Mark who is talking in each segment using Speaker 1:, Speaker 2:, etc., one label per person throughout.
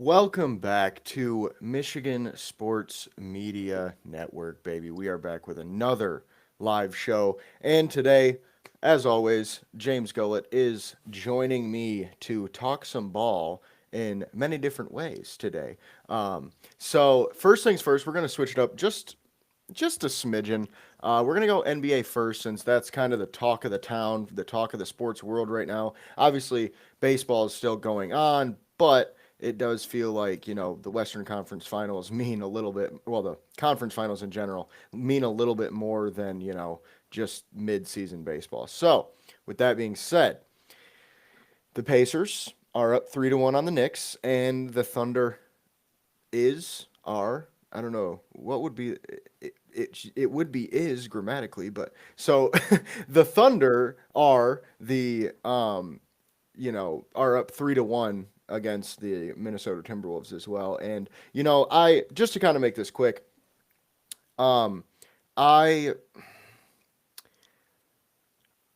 Speaker 1: Welcome back to Michigan Sports Media Network, baby. We are back with another live show. And today, as always, James Gullett is joining me to talk some ball in many different ways today. So, first things first, we're going to switch it up just a smidgen. We're gonna go NBA first, since that's kind of the talk of the town, the talk of the sports world right now. Obviously, baseball is still going on, but it does feel like the Western Conference Finals mean a little bit. Well, the conference finals in general mean a little bit more than just mid-season baseball. So, with that being said, the Pacers are up 3-1 on the Knicks, and the Thunder are I don't know what would be it would be is grammatically, but so the Thunder are are up 3-1 against the Minnesota Timberwolves as well. And I just to kind of make this quick, um I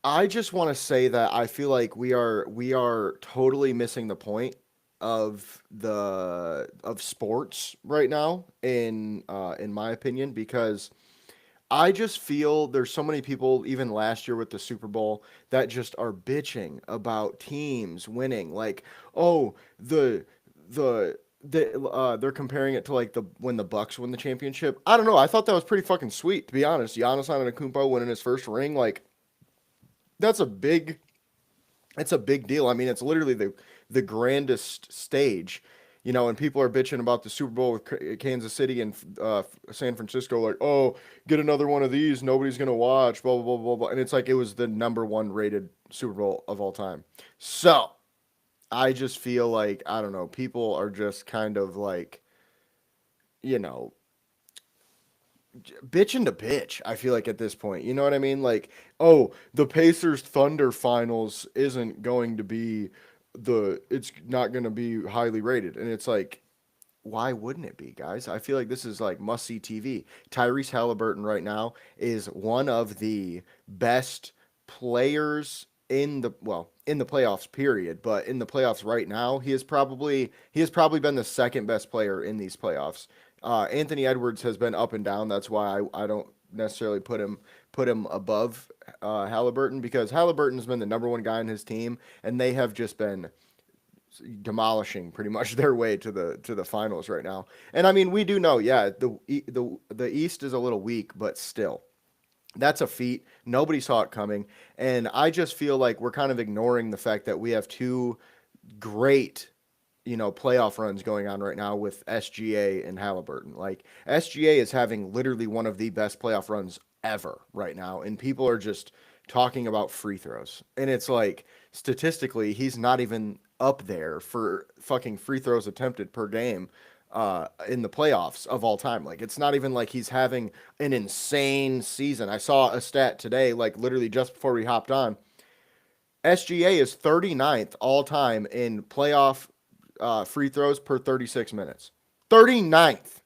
Speaker 1: I just want to say that I feel like we are totally missing the point of sports right now, in my opinion, because I just feel there's so many people, even last year with the Super Bowl, that just are bitching about teams winning. Like, oh, they're comparing it to like the when the Bucks win the championship. I don't know. I thought that was pretty fucking sweet, to be honest. Giannis Antetokounmpo winning his first ring, like that's a big it's a big deal. I mean, it's literally the grandest stage, and people are bitching about the Super Bowl with Kansas City and San Francisco, like, oh, get another one of these, nobody's gonna watch, blah blah blah blah blah, and it's like it was the number one rated Super Bowl of all time. So I just feel like I don't know, people are just kind of like, you know, bitching to bitch. I feel like at this point, you know what I mean? Like, oh, the Pacers Thunder finals isn't going to be it's not going to be highly rated, and it's like, why wouldn't it be, guys? I feel like this is like must see TV. Tyrese Halliburton right now is one of the best players in the playoffs period, but in the playoffs right now, he has probably been the second best player in these playoffs. Anthony Edwards has been up and down. That's why I don't necessarily put him above Halliburton, because Halliburton's been the number one guy in his team, and they have just been demolishing pretty much their way to the finals right now. And I mean, we do know, yeah, the East is a little weak, but still, that's a feat. Nobody saw it coming, and I just feel like we're kind of ignoring the fact that we have two great playoff runs going on right now with SGA and Halliburton. Like, SGA is having literally one of the best playoff runs ever right now, and people are just talking about free throws. And it's like, statistically, he's not even up there for fucking free throws attempted per game in the playoffs of all time. Like, it's not even like he's having an insane season. I saw a stat today, like literally just before we hopped on. SGA is 39th all time in playoff free throws per 36 minutes. 39th.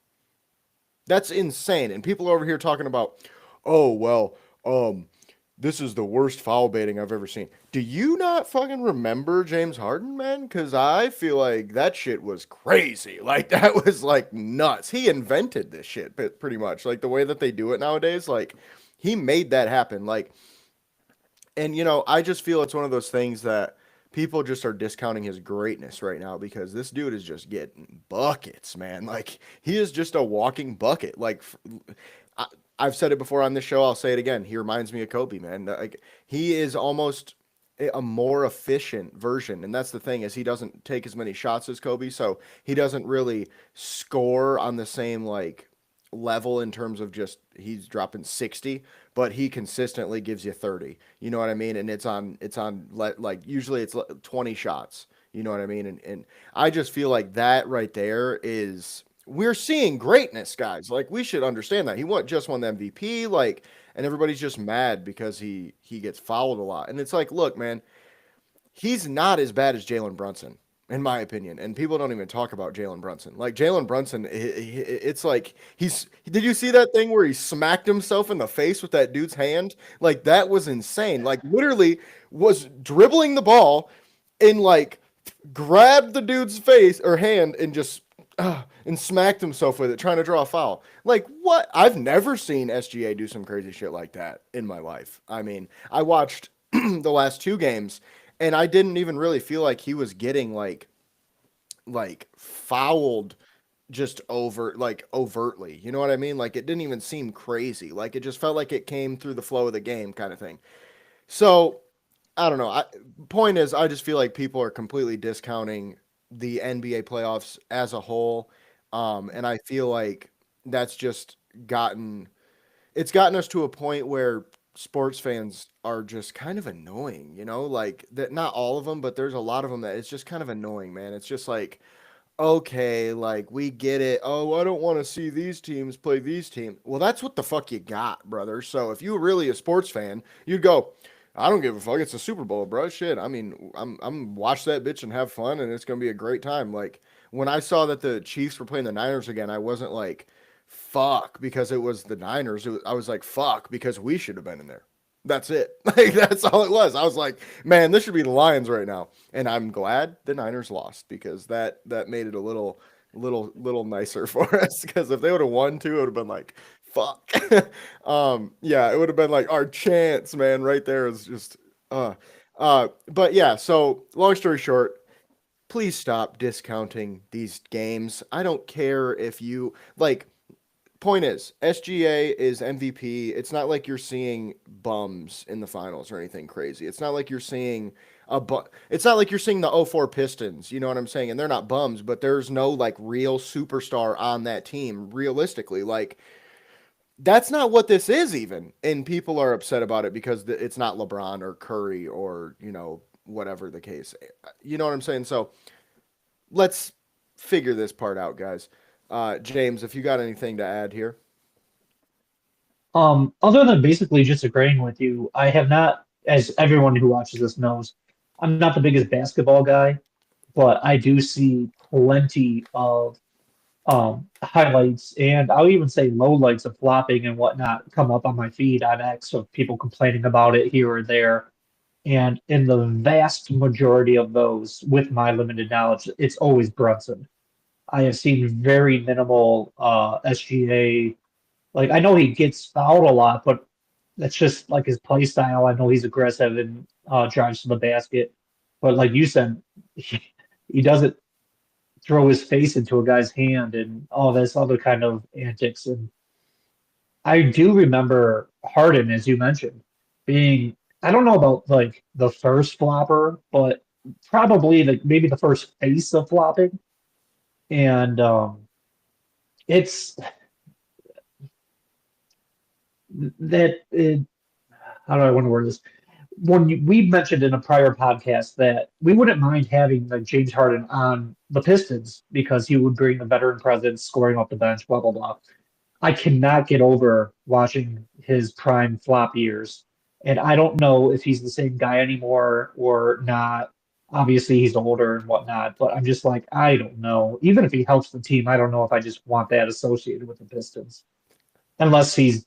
Speaker 1: That's insane. And people are over here talking about, oh, well, this is the worst foul baiting I've ever seen. Do you not fucking remember James Harden, man? Because I feel like that shit was crazy. Like, that was like nuts. He invented this shit, pretty much. Like, the way that they do it nowadays, like, he made that happen. Like, and I just feel it's one of those things that people just are discounting his greatness right now, because this dude is just getting buckets, man. Like, he is just a walking bucket. Like, I, I've said it before on this show, I'll say it again. He reminds me of Kobe, man. Like, he is almost a more efficient version, and that's the thing, is he doesn't take as many shots as Kobe, so he doesn't really score on the same like level in terms of just he's dropping 60, but he consistently gives you 30. You know what I mean? And it's on like usually it's 20 shots. You know what I mean? And I just feel like that right there is we're seeing greatness, guys. Like, we should understand that. Just won the MVP, like, and everybody's just mad because he gets fouled a lot. And it's like, look, man, he's not as bad as Jalen Brunson, in my opinion. And people don't even talk about Jalen Brunson. Like, Jalen Brunson, it's like he's. Did you see that thing where he smacked himself in the face with that dude's hand? Like, that was insane. Like, literally was dribbling the ball in like grabbed the dude's face or hand and just and smacked himself with it, trying to draw a foul. Like what? I've never seen SGA do some crazy shit like that in my life. I mean, I watched the last two games, and I didn't even really feel like he was getting like fouled just overtly. You know what I mean? Like it didn't even seem crazy. Like it just felt like it came through the flow of the game kind of thing. So I don't know. Point is, I just feel like people are completely discounting the NBA playoffs as a whole, and I feel like that's just gotten it's gotten us to a point where sports fans are just kind of annoying. You know, like that. Not all of them, but there's a lot of them that it's just kind of annoying, man. It's just like okay, like we get it. Oh, I don't want to see these teams play these teams. Well, that's what the fuck you got, brother. So if you were really a sports fan, you'd go, I don't give a fuck. It's a Super Bowl, bro. Shit. I mean, I'm watch that bitch and have fun, and it's gonna be a great time. Like when I saw that the Chiefs were playing the Niners again, I wasn't like, fuck, because it was the Niners. I was like, fuck, because we should have been in there. That's it. Like that's all it was. I was like, man, this should be the Lions right now. And I'm glad the Niners lost because that made it a little nicer for us. Because if they would have won too, it would have been like, fuck. Yeah, it would have been like our chance, man, right there is just uh but yeah, so long story short, please stop discounting these games. I don't care if you like point is, SGA is MVP. It's not like you're seeing bums in the finals or anything crazy. It's not like you're seeing it's not like you're seeing the '04 Pistons, you know what I'm saying? And they're not bums, but there's no like real superstar on that team realistically. Like that's not what this is even. And people are upset about it because it's not LeBron or Curry or, whatever the case. You know what I'm saying? So, let's figure this part out, guys. James, if you got anything to add here.
Speaker 2: Other than basically just agreeing with you, I have not, as everyone who watches this knows, I'm not the biggest basketball guy, but I do see plenty of highlights and I'll even say lowlights of flopping and whatnot come up on my feed on X of people complaining about it here or there. And in the vast majority of those, with my limited knowledge, it's always Brunson. I have seen very minimal SGA. Like I know he gets fouled a lot, but that's just like his play style. I know he's aggressive and drives to the basket, but like you said, he doesn't throw his face into a guy's hand and all this other kind of antics. And I do remember Harden, as you mentioned, being I don't know about like the first flopper, but probably like maybe the first face of flopping. And it's that how do I want to word this? We mentioned in a prior podcast that we wouldn't mind having like James Harden on the Pistons because he would bring the veteran presence, scoring off the bench, blah blah blah. I cannot get over watching his prime flop years, and I don't know if he's the same guy anymore or not. Obviously, he's older and whatnot, but I'm just like, I don't know. Even if he helps the team, I don't know if I just want that associated with the Pistons, unless he's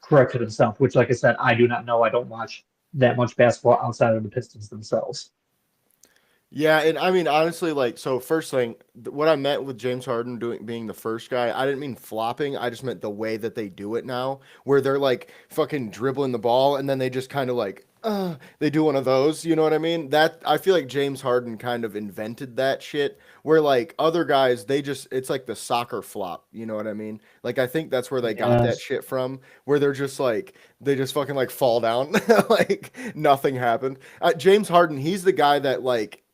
Speaker 2: corrected himself, which, like I said, I do not know. I don't watch that much basketball outside of the Pistons themselves.
Speaker 1: Yeah, and I mean honestly, like so. First thing, what I meant with James Harden doing being the first guy, I didn't mean flopping. I just meant the way that they do it now, where they're like fucking dribbling the ball and then they just kind of like, they do one of those. You know what I mean? That I feel like James Harden kind of invented that shit. Where like other guys, they just it's like the soccer flop. You know what I mean? Like I think that's where they got that
Speaker 2: Yes.
Speaker 1: shit from, where they're just like they just fucking like fall down, like nothing happened. James Harden, he's the guy that like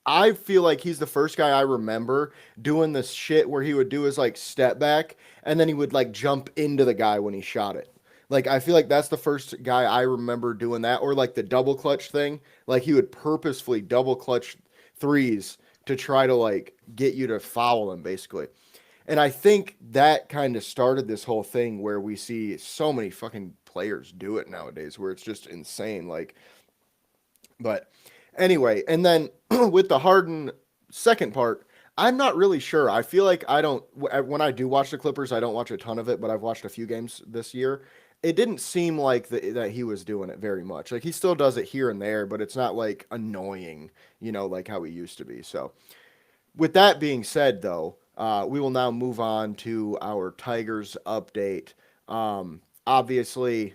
Speaker 1: I feel like he's the first guy I remember doing this shit where he would do his like step back and then he would like jump into the guy when he shot it. Like I feel like that's the first guy I remember doing that or like the double clutch thing. Like he would purposefully double clutch threes to try to like get you to foul him basically. And I think that kind of started this whole thing where we see so many fucking players do it nowadays where it's just insane like but anyway, and then with the Harden second part, I'm not really sure. I feel like I don't when I do watch the Clippers, I don't watch a ton of it, but I've watched a few games this year, it didn't seem like that he was doing it very much. Like he still does it here and there, but it's not like annoying, like how he used to be. So, with that being said, though, we will now move on to our Tigers update. Obviously,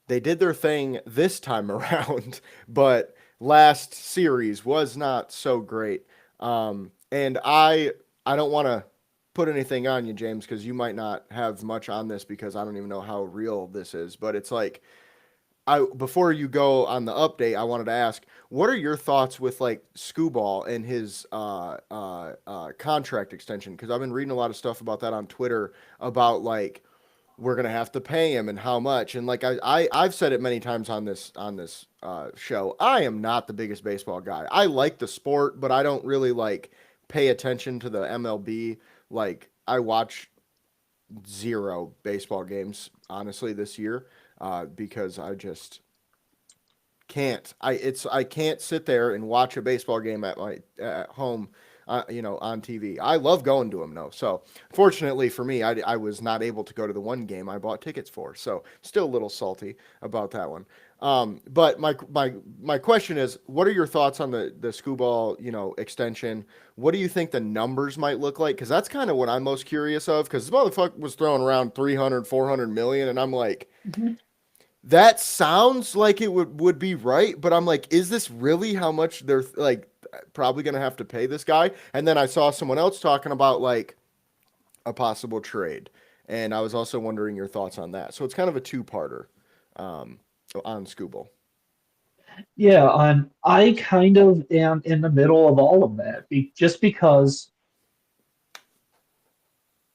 Speaker 1: they did their thing this time around, but last series was not so great. And I don't want to put anything on you, James, because you might not have much on this because I don't even know how real this is. But it's like I before you go on the update, I wanted to ask, what are your thoughts with like Scooball and his contract extension? Because I've been reading a lot of stuff about that on Twitter about like we're gonna have to pay him and how much. And like I've said it many times on this show. I am not the biggest baseball guy. I like the sport, but I don't really like pay attention to the MLB. Like I watch zero baseball games honestly this year because I just can't. I can't sit there and watch a baseball game at my at home, on TV. I love going to them though. So fortunately for me, I was not able to go to the one game I bought tickets for. So still a little salty about that one. But my question is, what are your thoughts on the Scooball extension? What do you think the numbers might look like? Because that's kind of what I'm most curious of. Because this motherfucker was throwing around 300, 400 million, and I'm like,
Speaker 2: Mhm.
Speaker 1: that sounds like it would be right, but I'm like, is this really how much they're like probably gonna have to pay this guy? And then I saw someone else talking about like a possible trade, and I was also wondering your thoughts on that. So it's kind of a two-parter um, on Scooble.
Speaker 2: Yeah, I kind of am in the middle of all of that, just because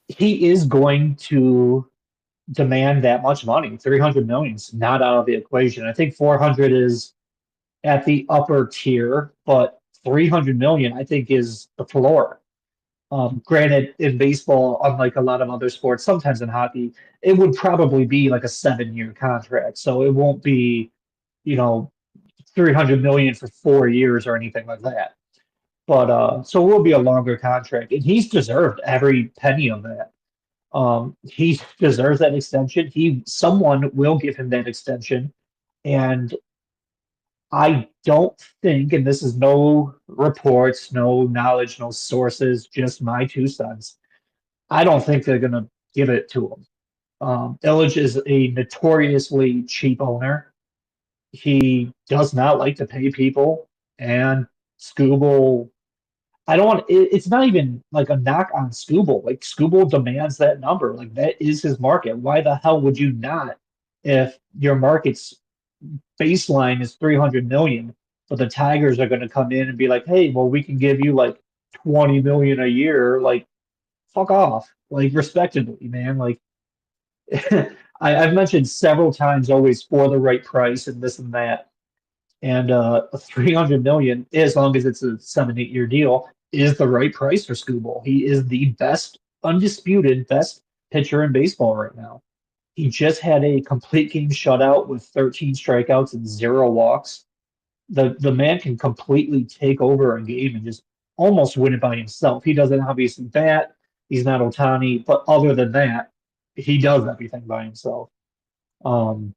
Speaker 2: he is going to demand that much money. 300 million is not out of the equation. I think 400 is at the upper tier, but 300 million I think is the floor. Granted, in baseball, unlike a lot of other sports, sometimes in hockey, it would probably be like a 7-year contract. So it won't be, you know, 300 million for 4 years or anything like that. But so it will be a longer contract, and he's deserved every penny of that. He deserves that extension. Someone will give him that extension, and I don't think, and this is no reports, no knowledge, no sources, just my 2 cents. I don't think they're going to give it to him. Illich is a notoriously cheap owner. He does not like to pay people, and Scooble. I don't want. It's not even like a knock on Scooble. Like Scooble demands that number. Like that is his market. Why the hell would you not, if your market's baseline is 300 million, but the Tigers are going to come in and be like, hey, well, we can give you like 20 million a year. Like, fuck off. Like, respectively, man. Like, I've mentioned several times always for the right price and this and that. And 300 million, as long as it's a 7, 8 year deal, is the right price for Scooble. He is the best, undisputed best pitcher in baseball right now. He just had a complete game shutout with 13 strikeouts and 0 walks. The man can completely take over a game and just almost win it by himself. He doesn't obviously bat. He's not Otani, but other than that, he does everything by himself. Um,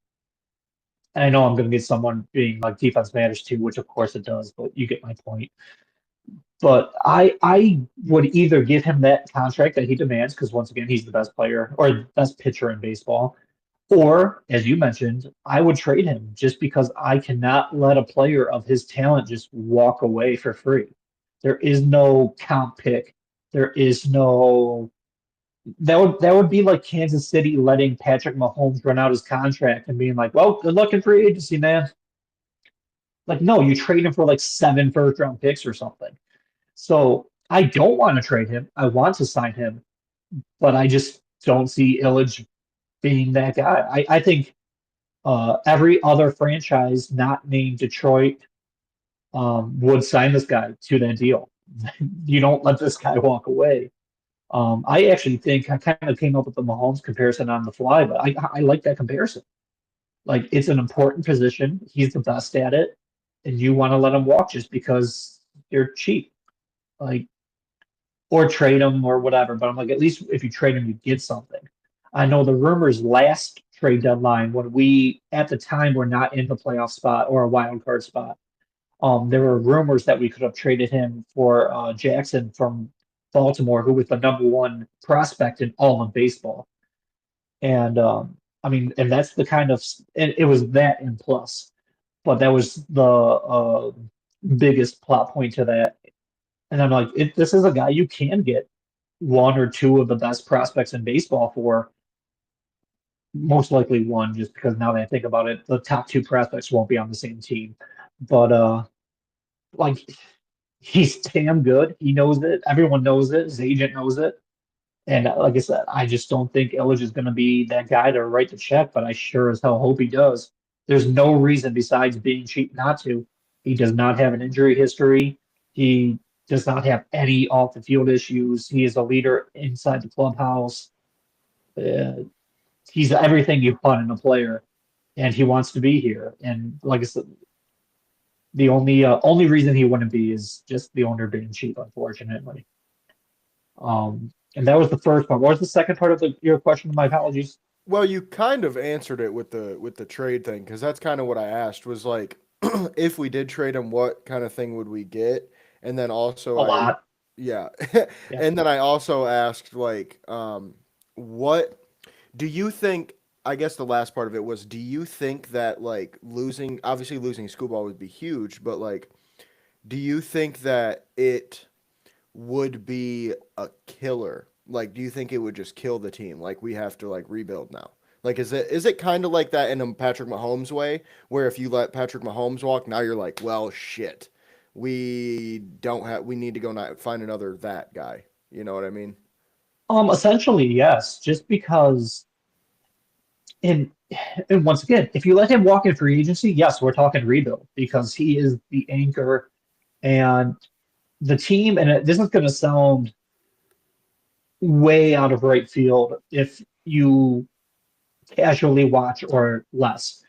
Speaker 2: and I know I'm going to get someone being like defense matters too, which of course it does, but you get my point. But I would either give him that contract that he demands because once again he's the best player or best pitcher in baseball, or as you mentioned, I would trade him just because I cannot let a player of his talent just walk away for free. There is no comp pick. There is no that would be like Kansas City letting Patrick Mahomes run out his contract and being like, "Well, good luck in free agency, man." Like, no, you trade him for like 7 first round picks or something. So I don't want to trade him. I want to sign him, but I just don't see Illich being that guy. I think every other franchise not named Detroit would sign this guy to that deal. You don't let this guy walk away. I actually think I kind of came up with the Mahomes comparison on the fly, but I like that comparison. Like it's an important position. He's the best at it, and you want to let him walk just because you're cheap. Like or trade him or whatever. But I'm like, at least if you trade him, you get something. I know the rumors last trade deadline when we at the time were not in the playoff spot or a wild card spot. There were rumors that we could have traded him for Jackson from Baltimore, who was the number one prospect in all of baseball. And I mean, and that's the kind of, and it was that and plus, but that was the biggest plot point to that. And I'm like, this is a guy you can get one or two of the best prospects in baseball for, most likely one, just because now that I think about it, the top two prospects won't be on the same team. But like he's damn good. He knows it. Everyone knows it. His agent knows it. And like I said, I just don't think Illich is going to be that guy to write the check, but I sure as hell hope he does. There's no reason besides being cheap not to. He does not have an injury history. He does not have any off the field issues. He is a leader inside the clubhouse. Uh, he's everything you want in a player, and he wants to be here. And like I said, the only reason he wouldn't be is just the owner being cheap, unfortunately. And that was the first part. What was the second part of your question? My apologies.
Speaker 1: Well, you kind of answered it with the trade thing, because that's kind of what I asked was like, if we did trade him, what kind of thing would we get? And then also
Speaker 2: A lot.
Speaker 1: yeah,
Speaker 2: Yeah.
Speaker 1: and then I also asked like, what do you think? I guess the last part of it was, do you think that like obviously losing Scooball would be huge, but like, do you think that it would be a killer? Like, do you think it would just kill the team? Like, we have to like rebuild now. Like, is it kind of like that in a Patrick Mahomes way, where if you let Patrick Mahomes walk, now you're like, well, shit, we need to go find another that guy. You know what I mean?
Speaker 2: Essentially, yes. Just because and and once again, if you let him walk in free agency, yes, we're talking rebuild because he is the anchor and the team. And this is going to sound way out of right field if you casually watch or less.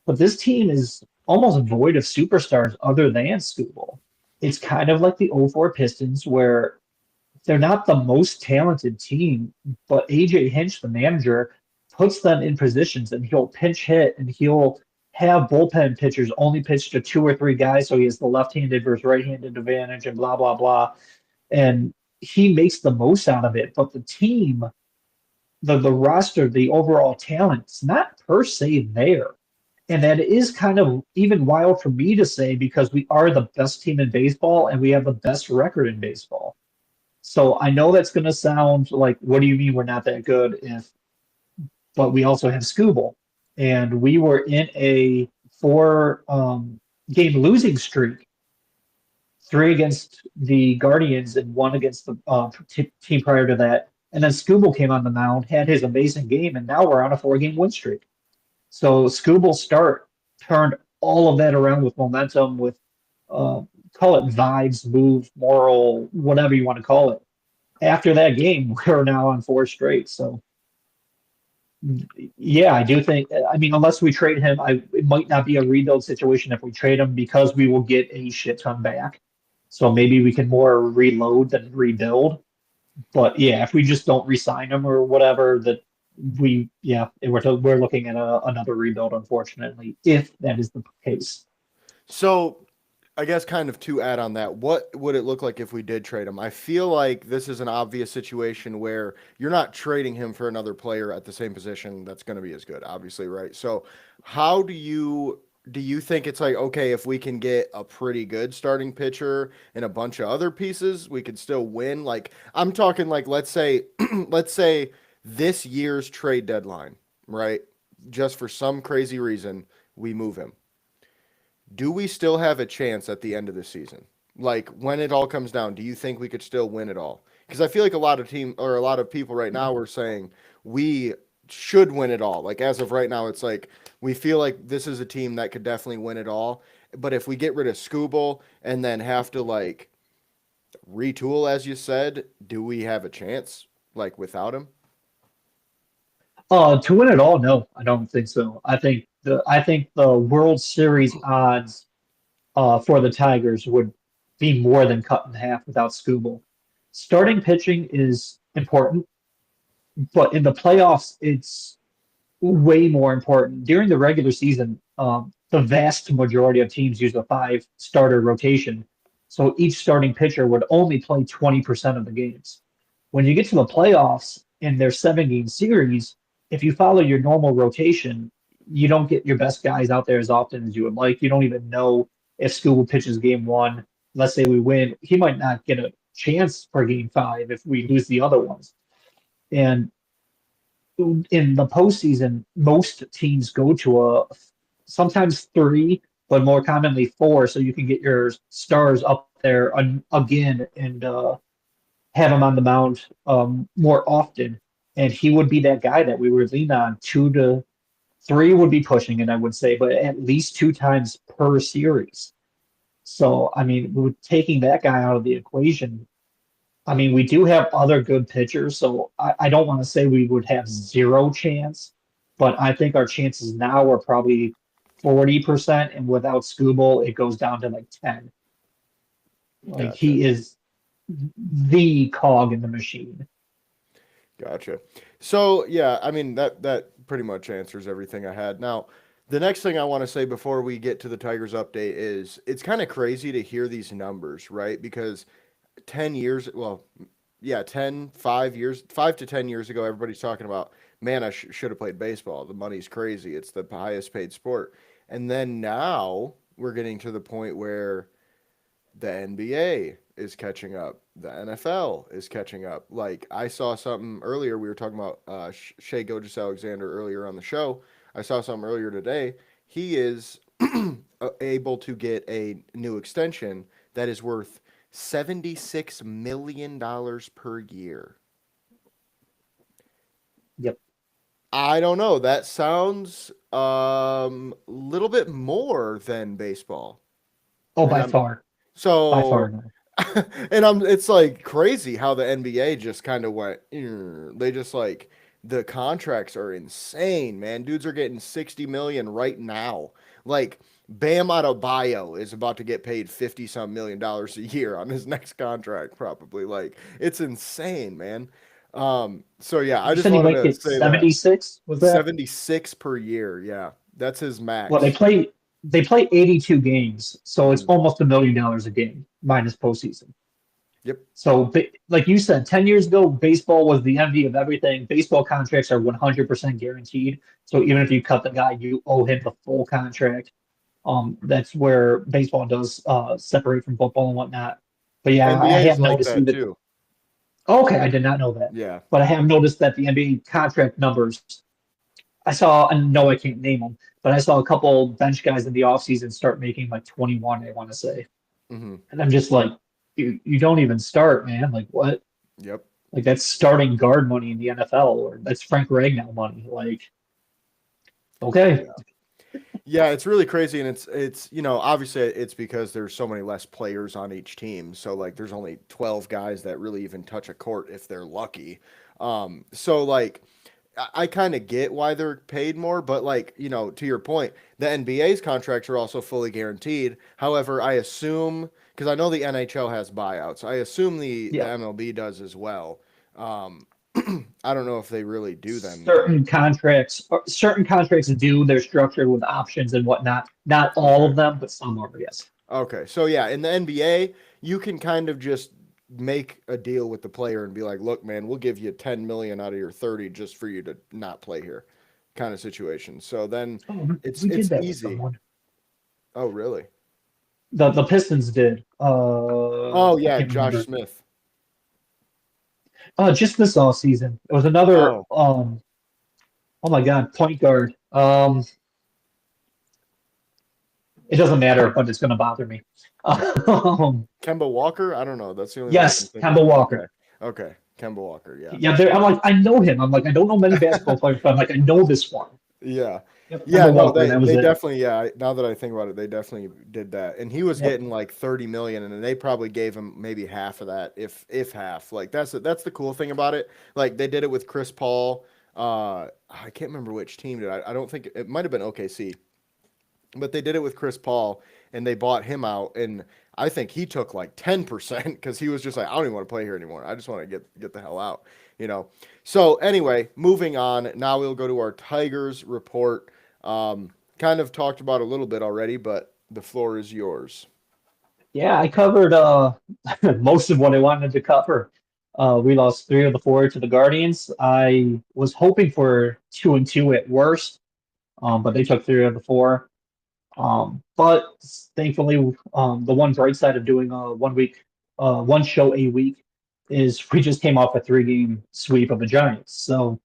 Speaker 2: But this team is almost void of superstars other than Scooble. It's kind of like the '04 Pistons, where they're not the most talented team, but AJ Hinch, the manager, puts them in positions and he'll pinch hit and he'll have bullpen pitchers only pitch to two or three guys so he has the left-handed versus right-handed advantage and blah blah blah. And he makes the most out of it. But the team, the roster, the overall talent, it's not per se there. And that is kind of even wild for me to say because we are the best team in baseball and we have the best record in baseball. So I know that's going to sound like, what do you mean we're not that good? But we also have Scooble, and we were in a four game losing streak, three against the Guardians and one against the team prior to that. And then Scooble came on the mound, had his amazing game, and now we're on a 4 game win streak. So Scooble's start turned all of that around with momentum, with uh, call it vibes, move, moral, whatever you want to call it. After that game, we're now on 4 straight. So yeah, I do think. I mean, unless we trade him, it might not be a rebuild situation if we trade him because we will get a shit ton back. So maybe we can more reload than rebuild. But yeah, if we just don't re-sign him or whatever, we're looking at another rebuild, unfortunately, if that is the case.
Speaker 1: So, I guess kind of to add on that, what would it look like if we did trade him? I feel like this is an obvious situation where you're not trading him for another player at the same position that's going to be as good, obviously, right? So, how do you think it's like, okay, if we can get a pretty good starting pitcher and a bunch of other pieces, we could still win? Like, I'm talking like, let's say let's say this year's trade deadline, right? Just for some crazy reason, we move him. Do we still have a chance at the end of the season? Like when it all comes down, do you think we could still win it all? Because I feel like a lot of people right now are saying we should win it all. Like as of right now, it's like we feel like this is a team that could definitely win it all. But if we get rid of Scooble and then have to like retool, as you said, do we have a chance like without him?
Speaker 2: To win it all, no, I don't think so. I think the World Series odds for the Tigers would be more than cut in half without Scooble. Starting pitching is important, but in the playoffs, it's way more important. During the regular season, the vast majority of teams use a five starter rotation. So each starting pitcher would only play 20% of the games. When you get to the playoffs and their 7 game series, if you follow your normal rotation, you don't get your best guys out there as often as you would like. You don't even know if Scuba pitches game 1. Let's say we win, he might not get a chance for game 5 if we lose the other ones. And in the postseason, most teams go to a sometimes three, but more commonly four, so you can get your stars up there again and have him on the mound more often. And he would be that guy that we would lean on. 2 to 3 would be pushing it, I would say, but at least 2 times per series. So, I mean, with taking that guy out of the equation, I mean, we do have other good pitchers, so I don't want to say we would have zero chance, but I think our chances now are probably 40%, and without Scooble, it goes down to like 10. Like
Speaker 1: Gotcha.
Speaker 2: he is the cog in the machine.
Speaker 1: Gotcha. So yeah, I mean that pretty much answers everything I had. Now, the next thing I want to say before we get to the Tigers update is it's kind of crazy to hear these numbers, right? Because 10 years, well, yeah, 5 years, 5 to 10 years ago, everybody's talking about, man, I should have played baseball. The money's crazy. It's the highest paid sport. And then now we're getting to the point where the NBA is catching up. The NFL is catching up. Like I saw something earlier. We were talking about Shea Gilgeous-Alexander earlier on the show. I saw something earlier today. He is able to get a new extension that is worth $76 million per year.
Speaker 2: Yep.
Speaker 1: I don't know. That sounds little bit more than baseball.
Speaker 2: Oh,
Speaker 1: And
Speaker 2: by
Speaker 1: I'm
Speaker 2: far, by far
Speaker 1: so
Speaker 2: no.
Speaker 1: and it's like crazy how the NBA just kind of went. They just like the contracts are insane, man. Dudes are getting 60 million right now. Like Bam Adebayo is about to get paid 50 some $1 million a year on his next contract, probably. Like it's insane, man. So yeah, I
Speaker 2: You
Speaker 1: just
Speaker 2: said he
Speaker 1: wanted
Speaker 2: might
Speaker 1: to
Speaker 2: get
Speaker 1: say that
Speaker 2: 76, was that?
Speaker 1: 76 per year. Yeah, that's his
Speaker 2: Well,
Speaker 1: max.
Speaker 2: they play 82 games, so it's
Speaker 1: Mhm.
Speaker 2: almost $1 million a game minus postseason.
Speaker 1: Yep.
Speaker 2: So, like you said, 10 years ago, baseball was the envy of everything. Baseball contracts are 100% guaranteed. So even if you cut the guy, you owe him the full contract. That's where baseball does separate from football and whatnot. But yeah, I
Speaker 1: NBA is
Speaker 2: have
Speaker 1: like
Speaker 2: noticed
Speaker 1: that
Speaker 2: that.
Speaker 1: too.
Speaker 2: Okay, I did not know that.
Speaker 1: Yeah.
Speaker 2: But I have noticed that the NBA contract numbers, I saw, and no, I can't name them, but I saw a couple bench guys in the offseason start making like 21, I want to say.
Speaker 1: Hmm.
Speaker 2: And I'm just like, you don't even start, man. Like, what?
Speaker 1: Yep.
Speaker 2: Like that's starting guard money in the NFL, or that's Frank Ragnow money. Like, okay,
Speaker 1: Yeah, it's really crazy, and it's obviously it's because there's so many less players on each team, so like there's only 12 guys that really even touch a court if they're lucky. So like I kind of get why they're paid more, but like to your point, the NBA's contracts are also fully guaranteed. However, I assume because I know the NHL has buyouts, I assume the
Speaker 2: yeah.
Speaker 1: MLB does as well. Um, I don't know if they really do them though.
Speaker 2: Certain contracts do. They're structured with options and whatnot. Not all
Speaker 1: Okay.
Speaker 2: of them, but some are. Yes.
Speaker 1: Okay, so yeah, in the NBA, you can kind of just make a deal with the player and be like, "Look, man, we'll give you 10 million out of your 30 just for you to not play here." Kind of situation. So then
Speaker 2: Oh,
Speaker 1: it's
Speaker 2: we did
Speaker 1: it's
Speaker 2: that with
Speaker 1: easy.
Speaker 2: someone.
Speaker 1: Oh, really?
Speaker 2: The Pistons did.
Speaker 1: Oh,
Speaker 2: I
Speaker 1: yeah,
Speaker 2: can't
Speaker 1: Josh
Speaker 2: remember.
Speaker 1: Smith.
Speaker 2: Just this off season. It was another.
Speaker 1: Oh,
Speaker 2: Oh my God, point guard. It doesn't matter, but it's going to bother me. Um,
Speaker 1: Kemba Walker? I don't know. That's the only one I can
Speaker 2: yes,
Speaker 1: think
Speaker 2: Kemba
Speaker 1: of.
Speaker 2: Walker.
Speaker 1: Okay. Okay. Kemba Walker, yeah.
Speaker 2: Yeah, I'm like, I know him. I'm like, I don't know many basketball players, but I'm like, I know this one.
Speaker 1: Yeah.
Speaker 2: Yep,
Speaker 1: Yeah,
Speaker 2: Kemba
Speaker 1: no,
Speaker 2: Walker.
Speaker 1: they
Speaker 2: That was
Speaker 1: they
Speaker 2: it.
Speaker 1: definitely now that I think about it, they definitely did that. And he was
Speaker 2: Yep.
Speaker 1: getting like 30 million and they probably gave him maybe half of that if half. Like that's the cool thing about it. Like they did it with Chris Paul. I can't remember which team did. I don't think it might have been OKC. But they did it with Chris Paul and they bought him out and I think he took like 10% because he was just like, I don't even want to play here anymore. I just want to get the hell out, you know. So anyway, moving on. Now we'll go to our Tigers report. Kind of talked about a little bit already, but the floor is yours.
Speaker 2: Yeah, I covered most of what I wanted to cover. We lost three of the four to the Guardians. I was hoping for 2-2 at worst, but they took three of the four. But thankfully, the one bright side of doing a 1 week, one show a week is we just came off a 3-game sweep of the Giants. So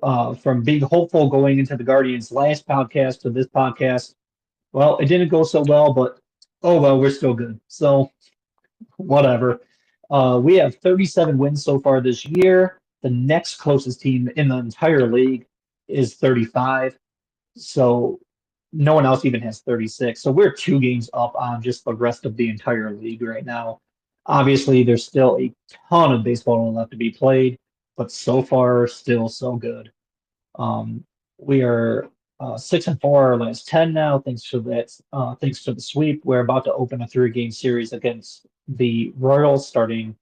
Speaker 2: from being hopeful going into the Guardians' last podcast to this podcast, well, it didn't go so well, but oh well, we're still good. So whatever. We have 37 wins so far this year. The next closest team in the entire league is 35. So no one else even has 36. So we're 2 games up on just the rest of the entire league right now. Obviously, there's still a ton of baseball left to be played, but so far, still so good. Um, we are 6-4 our last 10 now, thanks to that. Thanks to the sweep, we're about to open a 3-game series against the Royals starting.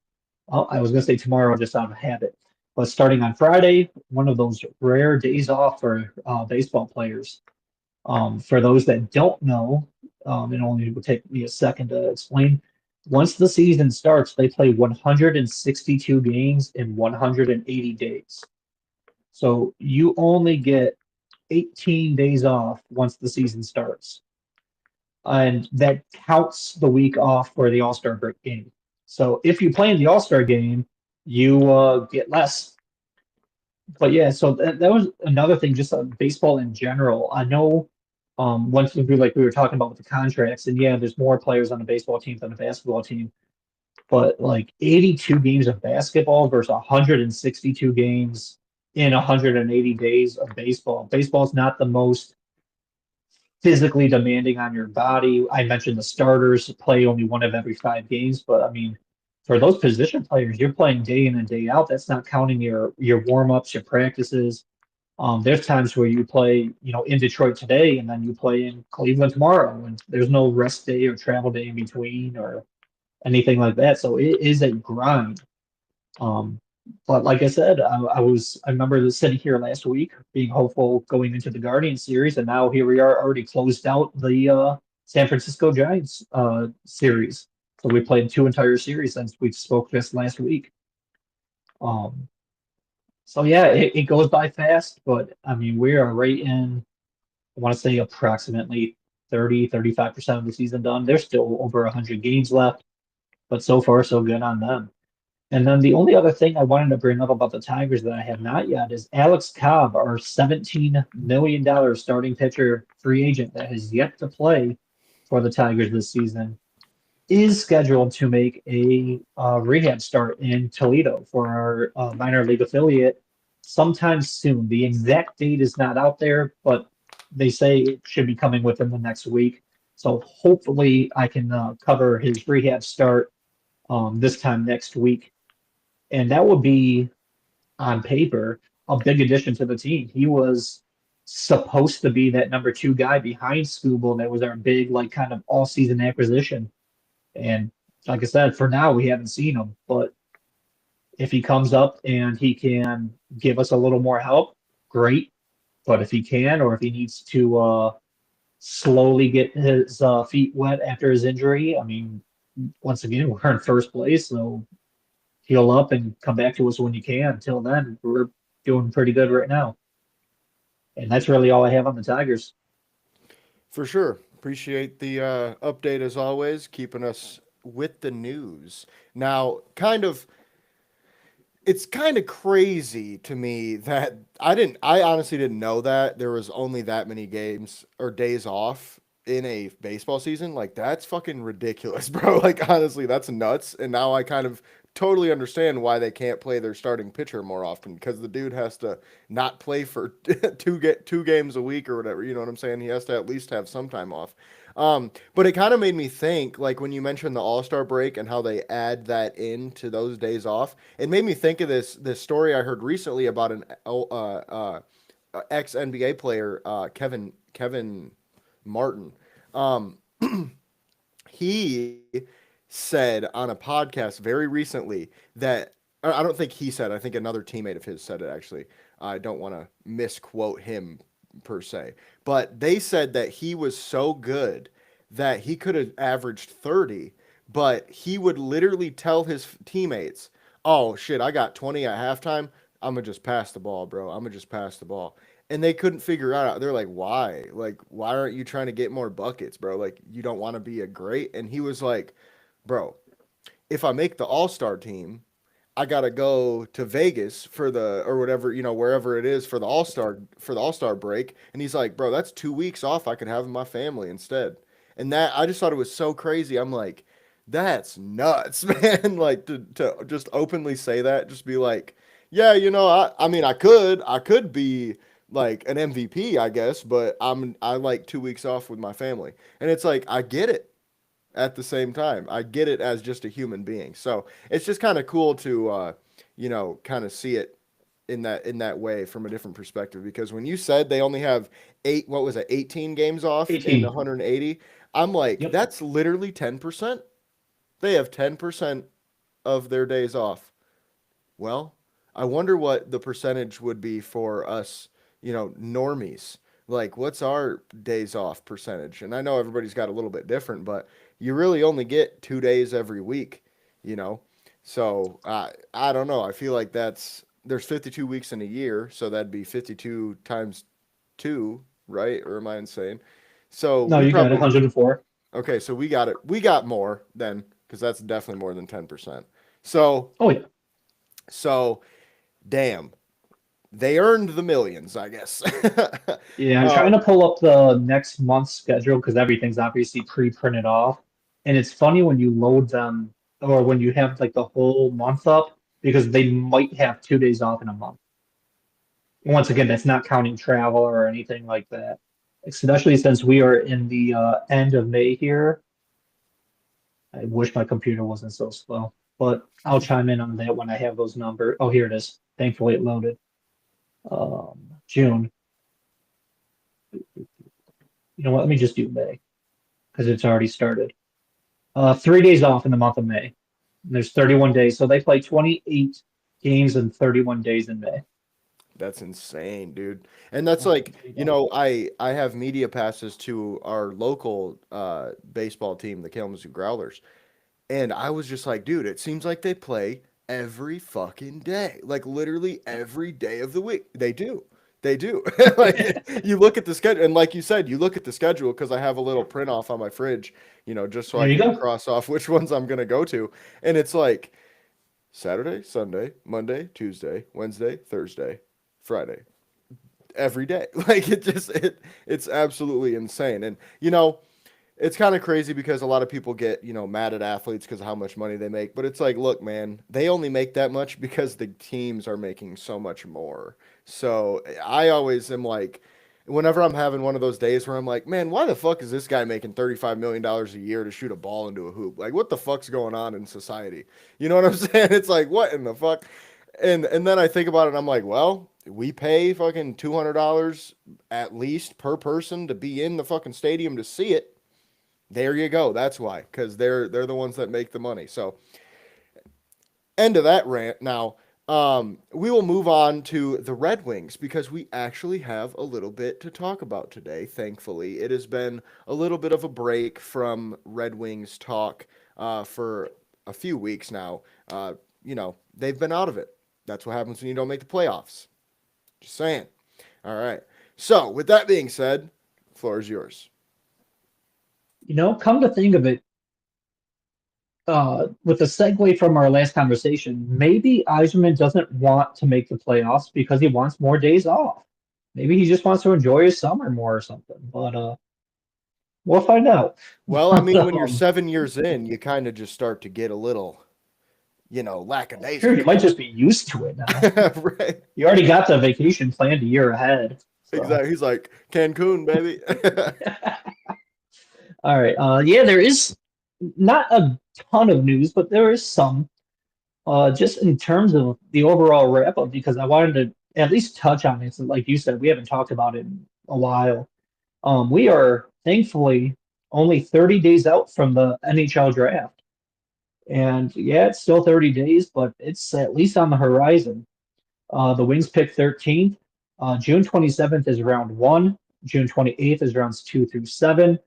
Speaker 2: Well, I was going to say tomorrow, just out of habit, but starting on Friday, one of those rare days off for baseball players. For those that don't know, it only will take me a second to explain. Once the season starts, they play 162 games in 180 days. So you only get 18 days off once the season starts. And that counts the week off for the All-Star break game. So if you play in the All-Star game, you get less. But yeah, so that was another thing, just on baseball in general. I know once we were talking about with the contracts, and yeah, there's more players on the baseball team than the basketball team. But like 82 games of basketball versus 162 games in 180 days of baseball. Baseball's not the most physically demanding on your body. I mentioned the starters play only one of every 5 games, but I mean, for those position players, you're playing day in and day out. That's not counting your warm ups, your practices. There's times where you play, in Detroit today, and then you play in Cleveland tomorrow, and there's no rest day or travel day in between or anything like that. So it is a grind. Um, but like I said, I remember sitting here last week being hopeful going into the Guardian series, and now here we are already closed out the San Francisco Giants series. So we played 2 entire series since we spoke just last week. Um, so yeah, it goes by fast, but I mean we are right in. I want to say approximately 35% of the season done. There's still over 100 games left, but so far so good on them. And then the only other thing I wanted to bring up about the Tigers that I have not yet is Alex Cobb, our $17 million starting pitcher free agent that has yet to play for the Tigers this season, is scheduled to make a rehab start in Toledo for our minor league affiliate sometime soon. The exact date is not out there, but they say it should be coming within the next week. So hopefully I can cover his rehab start this time next week, and that would be on paper a big addition to the team. He was supposed to be that number 2 guy behind Scooble. That was our big, like, kind of all season acquisition. And like I said, for now we haven't seen him. But if he comes up and he can give us a little more help, great. But if he can, or if he needs to slowly get his feet wet after his injury, I mean, once again, we're in first place, so heal up and come back to us when you can. Until then, we're doing pretty good right now. And that's really all I have on the Tigers.
Speaker 1: For sure. Appreciate the update as always, keeping us with the news. Now, it's kind of crazy to me that I honestly didn't know that there was only that many games or days off in a baseball season. Like that's fucking ridiculous, bro. Like honestly, that's nuts. And now I kind of totally understand why they can't play their starting pitcher more often because the dude has to not play for two games a week or whatever. You know what I'm saying? He has to at least have some time off. But it kind of made me think, like when you mentioned the All Star break and how they add that into those days off, it made me think of this story I heard recently about an ex NBA player, Kevin Martin. Um, he said on a podcast very recently that I don't think he said, I think another teammate of his said it actually. I don't want to misquote him per se, but they said that he was so good that he could have averaged 30, but he would literally tell his teammates, "Oh shit, I got 20 at halftime. I'm gonna just pass the ball, bro. I'm gonna just pass the ball." And they couldn't figure out. They're like, "Why? Like, why aren't you trying to get more buckets, bro? Like, you don't want to be a great?" And he was like, "Bro, if I make the All-Star team, I gotta go to Vegas for the or whatever, wherever it is for the All-Star break." And he's like, "Bro, that's 2 weeks off I could have with my family instead." And that I just thought it was so crazy. I'm like, that's nuts, man. Like to just openly say that, just be like, yeah, I mean I could be like an MVP, I guess, but I like 2 weeks off with my family. And it's like I get it at the same time. I get it as just a human being. So it's just kind of cool to kind of see it in that way from a different perspective. Because when you said they only have what was it, 18 games off in
Speaker 2: 18.
Speaker 1: 180, I'm like,
Speaker 2: Yep.
Speaker 1: that's literally 10%. They have 10% of their days off. Well, I wonder what the percentage would be for us, normies. Like, what's our days off percentage? And I know everybody's got a little bit different, but you really only get 2 days every week, you know? So I don't know. I feel like there's 52 weeks in a year, so that'd be 52 times two, right? Or am I insane? So
Speaker 2: No,
Speaker 1: we
Speaker 2: you got it.
Speaker 1: probably,
Speaker 2: 104.
Speaker 1: okay, so we got it. We got more then, because that's definitely more than 10%. So,
Speaker 2: Oh yeah.
Speaker 1: so damn, they earned the millions, I guess.
Speaker 2: Yeah, I'm trying
Speaker 1: um,
Speaker 2: to pull up the next month's schedule because everything's obviously pre-printed off. And it's funny when you load them or when you have like the whole month up because they might have 2 days off in a month. Once again, that's not counting travel or anything like that. Especially since we are in the end of May here. I wish my computer wasn't so slow, but I'll chime in on that when I have those numbers. Oh, here it is. Thankfully, it loaded. June. You know what? Let me just do May because it's already started. 3 days off in the month of May. And there's 31 days, so they play 28 games in 31 days in May.
Speaker 1: that's insane, dude. And that's
Speaker 2: Oh,
Speaker 1: like, I have media passes to our local baseball team, the Kalamazoo Growlers. And I was just like, dude, it seems like they play every fucking day. Like literally every day of the week. They do. They do. Like you look at the schedule, and like you said, you look at the schedule because I have a little print off on my fridge, just so I
Speaker 2: There you
Speaker 1: can
Speaker 2: go.
Speaker 1: cross off which ones I'm gonna go to. And it's like Saturday, Sunday, Monday, Tuesday, Wednesday, Thursday, Friday. Every day. Like it's absolutely insane. And it's kind of crazy because a lot of people get, mad at athletes because of how much money they make. But it's like, look, man, they only make that much because the teams are making so much more. So I always am like, whenever I'm having one of those days where I'm like, man, why the fuck is this guy making $35 million a year to shoot a ball into a hoop? Like, what the fuck's going on in society? You know what I'm saying? It's like, what in the fuck? And then I think about it and I'm like, well, we pay fucking $200 at least per person to be in the fucking stadium to see it. There you go. That's why, because they're the ones that make the money. So, end of that rant. Now, we will move on to the Red Wings because we actually have a little bit to talk about today. Thankfully, it has been a little bit of a break from Red Wings talk for a few weeks now. They've been out of it. That's what happens when you don't make the playoffs. Just saying. All right. So, with that being said, floor is yours.
Speaker 2: Come to think of it, with the segue from our last conversation, maybe Eiserman doesn't want to make the playoffs because he wants more days off. Maybe he just wants to enjoy his summer more or something. But we'll find out.
Speaker 1: Well, I mean, when you're
Speaker 2: Um,
Speaker 1: 7 years in, you kind of just start to get a little,
Speaker 2: sure, you might
Speaker 1: lackadaisical.
Speaker 2: just be used to it now.
Speaker 1: Right.
Speaker 2: You already got the vacation planned a year ahead. So,
Speaker 1: Exactly. He's like, Cancun, baby.
Speaker 2: all right. Yeah, there is not a ton of news, but there is some. Just in terms of the overall wrap up, because I wanted to at least touch on it. So like you said, we haven't talked about it in a while. We are thankfully only 30 days out from the NHL draft. And yeah, it's still 30 days, but it's at least on the horizon. The Wings pick 13th. June 27th is round one. June 28th is rounds 2 through 7.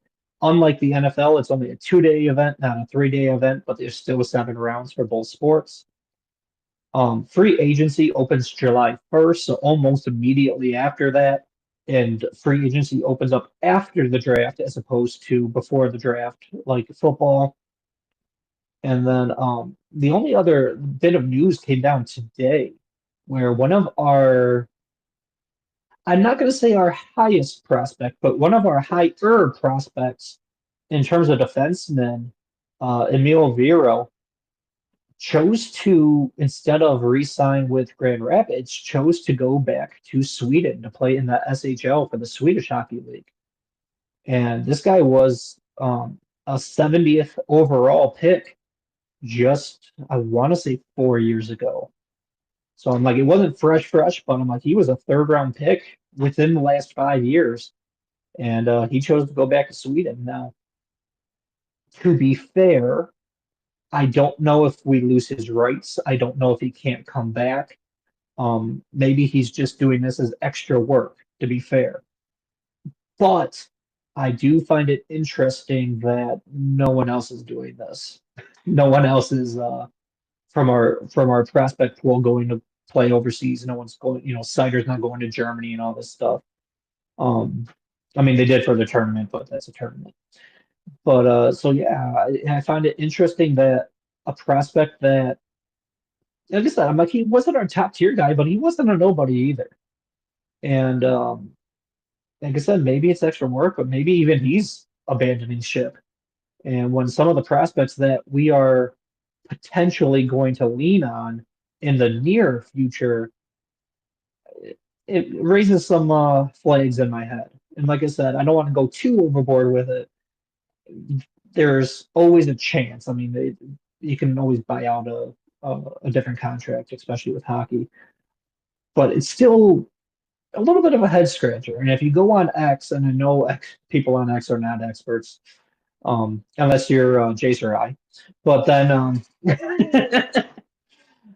Speaker 2: Unlike the NFL, it's only a 2-day event, not a 3-day event, but there's still 7 rounds for both sports. Free agency opens July 1st, so almost immediately after that. And free agency opens up after the draft as opposed to before the draft, like football. And then the only other bit of news came down today where one of our, I'm not going to say our highest prospect, but one of our higher prospects in terms of defensemen, Emil Vero, chose to, instead of re-sign with Grand Rapids, chose to go back to Sweden to play in the SHL for the Swedish Hockey League. And this guy was a 70th overall pick just, I want to say 4 years ago. So I'm like, it wasn't fresh, but I'm like, he was a third round pick within the last 5 years. And he chose to go back to Sweden. Now, to be fair, I don't know if we lose his rights. I don't know if he can't come back. Maybe he's just doing this as extra work, to be fair. But I do find it interesting that no one else is doing this. No one else is from our prospect pool going to play overseas. No one's going, Sider's not going to Germany and all this stuff. Um, I mean, they did for the tournament, but that's a tournament. But so yeah, I find it interesting that a prospect that, like I said, I'm like, he wasn't our top tier guy, but he wasn't a nobody either. And like I said, maybe it's extra work, but maybe even he's abandoning ship. And when some of the prospects that we are potentially going to lean on in the near future, it raises some flags in my head. And like I said, I don't want to go too overboard with it. There's always a chance. I mean, you can always buy out a different contract, especially with hockey. But it's still a little bit of a head scratcher. And if you go on X, and I know people on X are not experts, unless you're Jace or I, but then,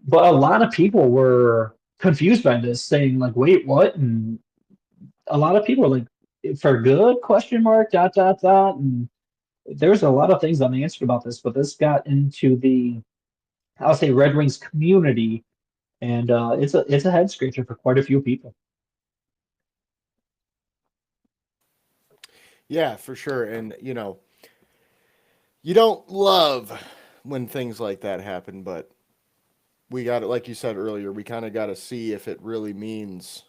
Speaker 2: but a lot of people were confused by this, saying like, "Wait, what?" And a lot of people were like, "For good?" Question mark. Dot dot dot. And there's a lot of things unanswered about this, but this got into the, I'll say, Red Wings community, and it's a head scratcher for quite a few people.
Speaker 1: Yeah, for sure. And you don't love when things like that happen, but we got it. Like you said earlier, we kind of got to see if it really means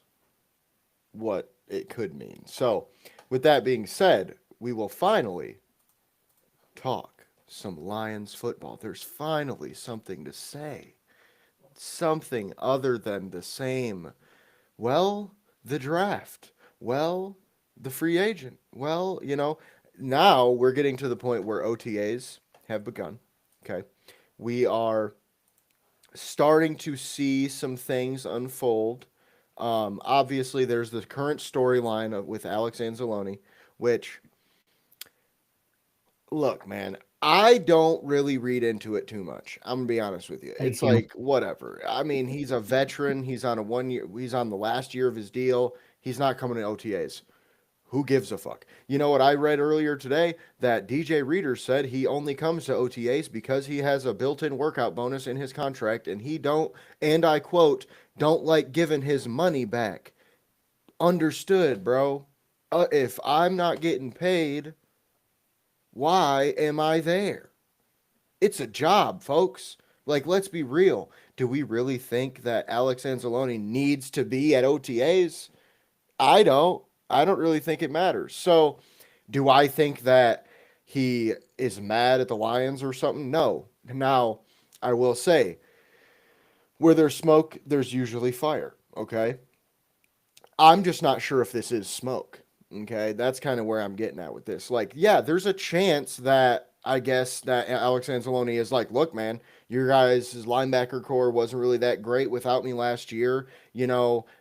Speaker 1: what it could mean. So, with that being said, we will finally talk some Lions football. There's finally something to say, something other than the same. Well, the draft. Well, the free agent. Well, now we're getting to the point where OTAs have begun. Okay. We are starting to see some things unfold. Obviously, there's the current storyline with Alex Anzalone, which, look, man, I don't really read into it too much. I'm gonna be honest with you. It's
Speaker 2: Thank you.
Speaker 1: like whatever. I mean, he's a veteran. He's on a 1 year. He's on the last year of his deal. He's not coming to OTAs. Who gives a fuck? You know what I read earlier today? That DJ Reader said he only comes to OTAs because he has a built-in workout bonus in his contract, and he don't. And I quote, "don't like giving his money back." Understood, bro. If I'm not getting paid, why am I there? It's a job, folks. Like, let's be real. Do we really think that Alex Anzalone needs to be at OTAs? I don't. I don't really think it matters. So, do I think that he is mad at the Lions or something? No. Now, I will say, where there's smoke, there's usually fire. Okay. I'm just not sure if this is smoke. Okay. That's kind of where I'm getting at with this. Like, yeah, there's a chance that I guess that Alex Anzalone is like, look, man, your guys' linebacker core wasn't really that great without me last year.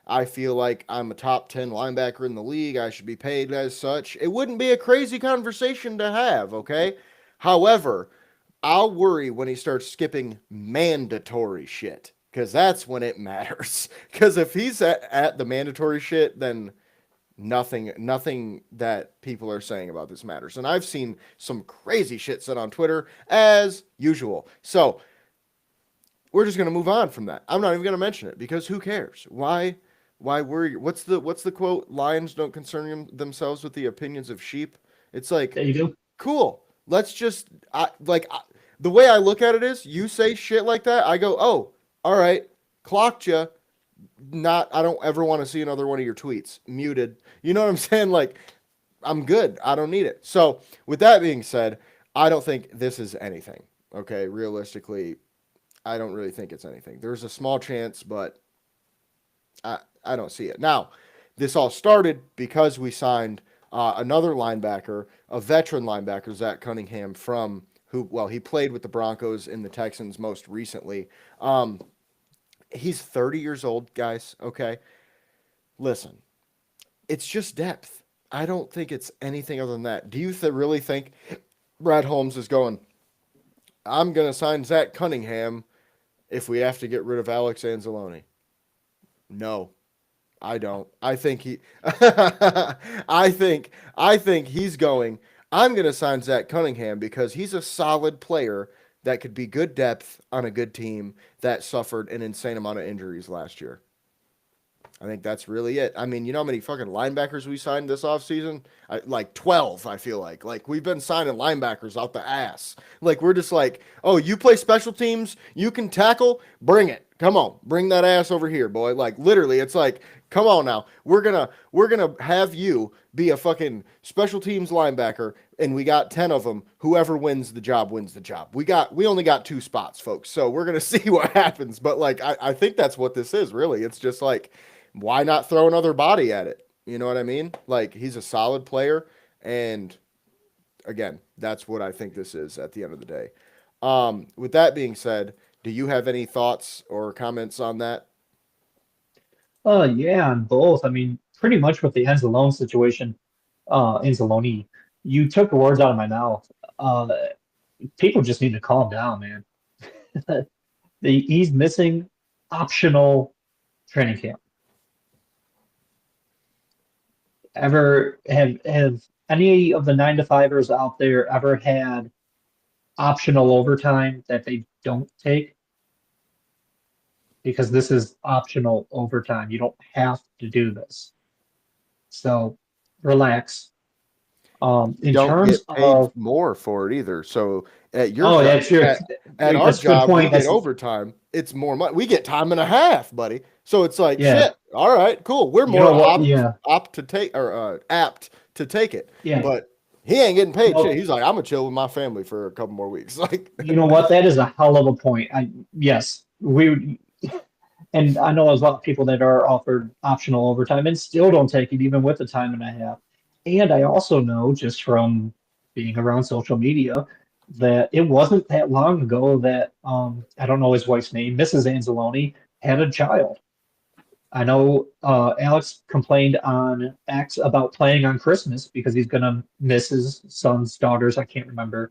Speaker 1: I feel like I'm a top 10 linebacker in the league. I should be paid as such. It wouldn't be a crazy conversation to have, okay? However, I'll worry when he starts skipping mandatory shit because that's when it matters. Because if he's at the mandatory shit, then nothing that people are saying about this matters. And I've seen some crazy shit said on Twitter as usual. So we're just gonna move on from that. I'm not even gonna mention it because who cares? Why worry? What's the quote? Lions don't concern themselves with the opinions of sheep. It's like,
Speaker 2: There you go.
Speaker 1: cool. Let's just the way I look at it is, you say shit like that, I go, oh, all right, clocked you. Not, I don't ever want to see another one of your tweets. Muted. You know what I'm saying? Like, I'm good. I don't need it. So, with that being said, I don't think this is anything. Okay, realistically, I don't really think it's anything. There's a small chance, but I don't see it. Now, this all started because we signed another linebacker, a veteran linebacker, Zach Cunningham, from who, well, he played with the Broncos and the Texans most recently. He's 30 years old, guys. Okay. Listen, it's just depth. I don't think it's anything other than that. Do you really think Brad Holmes is going, I'm going to sign Zach Cunningham if we have to get rid of Alex Anzalone? No, I don't. I think he I think he's going, I'm going to sign Zach Cunningham because he's a solid player that could be good depth on a good team that suffered an insane amount of injuries last year. I think that's really it. I mean, you know how many fucking linebackers we signed this offseason? Like 12, I feel like. Like, we've been signing linebackers out the ass. Like, we're just like, oh, you play special teams? You can tackle? Bring it. Come on. Bring that ass over here, boy. Like, literally, it's like, come on now. We're gonna have you be a fucking special teams linebacker, and we got 10 of them. Whoever wins the job wins the job. We only got 2 spots, folks. So we're gonna see what happens. But like, I think that's what this is, really. It's just like, why not throw another body at it? You know what I mean? Like, he's a solid player, and again, that's what I think this is at the end of the day. With that being said, do you have any thoughts or comments on that?
Speaker 2: Yeah, on both. I mean, pretty much with the Anzalone situation, Anzalone, you took the words out of my mouth. Uh, People just need to calm down, man. He's missing optional training camp. Ever have any of the 9 to 5ers out there ever had optional overtime that they don't take? Because this is optional overtime. You don't have to do this. So relax. In
Speaker 1: Don't
Speaker 2: terms
Speaker 1: get paid
Speaker 2: of,
Speaker 1: more for it either. So at your
Speaker 2: oh,
Speaker 1: job,
Speaker 2: that's your,
Speaker 1: at our
Speaker 2: that's a good
Speaker 1: job, we
Speaker 2: point.
Speaker 1: get
Speaker 2: That's
Speaker 1: overtime. It's more money. We get time and a half, buddy. So it's like,
Speaker 2: yeah.
Speaker 1: shit. All right, cool. We're
Speaker 2: You know
Speaker 1: more
Speaker 2: what? Yeah,
Speaker 1: opt to take, or apt to take it.
Speaker 2: yeah.
Speaker 1: But he ain't getting paid shit.
Speaker 2: Well,
Speaker 1: He's like, I'm gonna chill with my family for a couple more weeks. Like,
Speaker 2: you know what? That is a hell of a point. Yes, and I know there's a lot of people that are offered optional overtime and still don't take it, even with the time and a half. And I also know just from being around social media that it wasn't that long ago that I don't know his wife's name, Mrs. Anzalone, had a child. I know Alex complained on X about playing on Christmas because he's gonna miss his son's daughters. I can't remember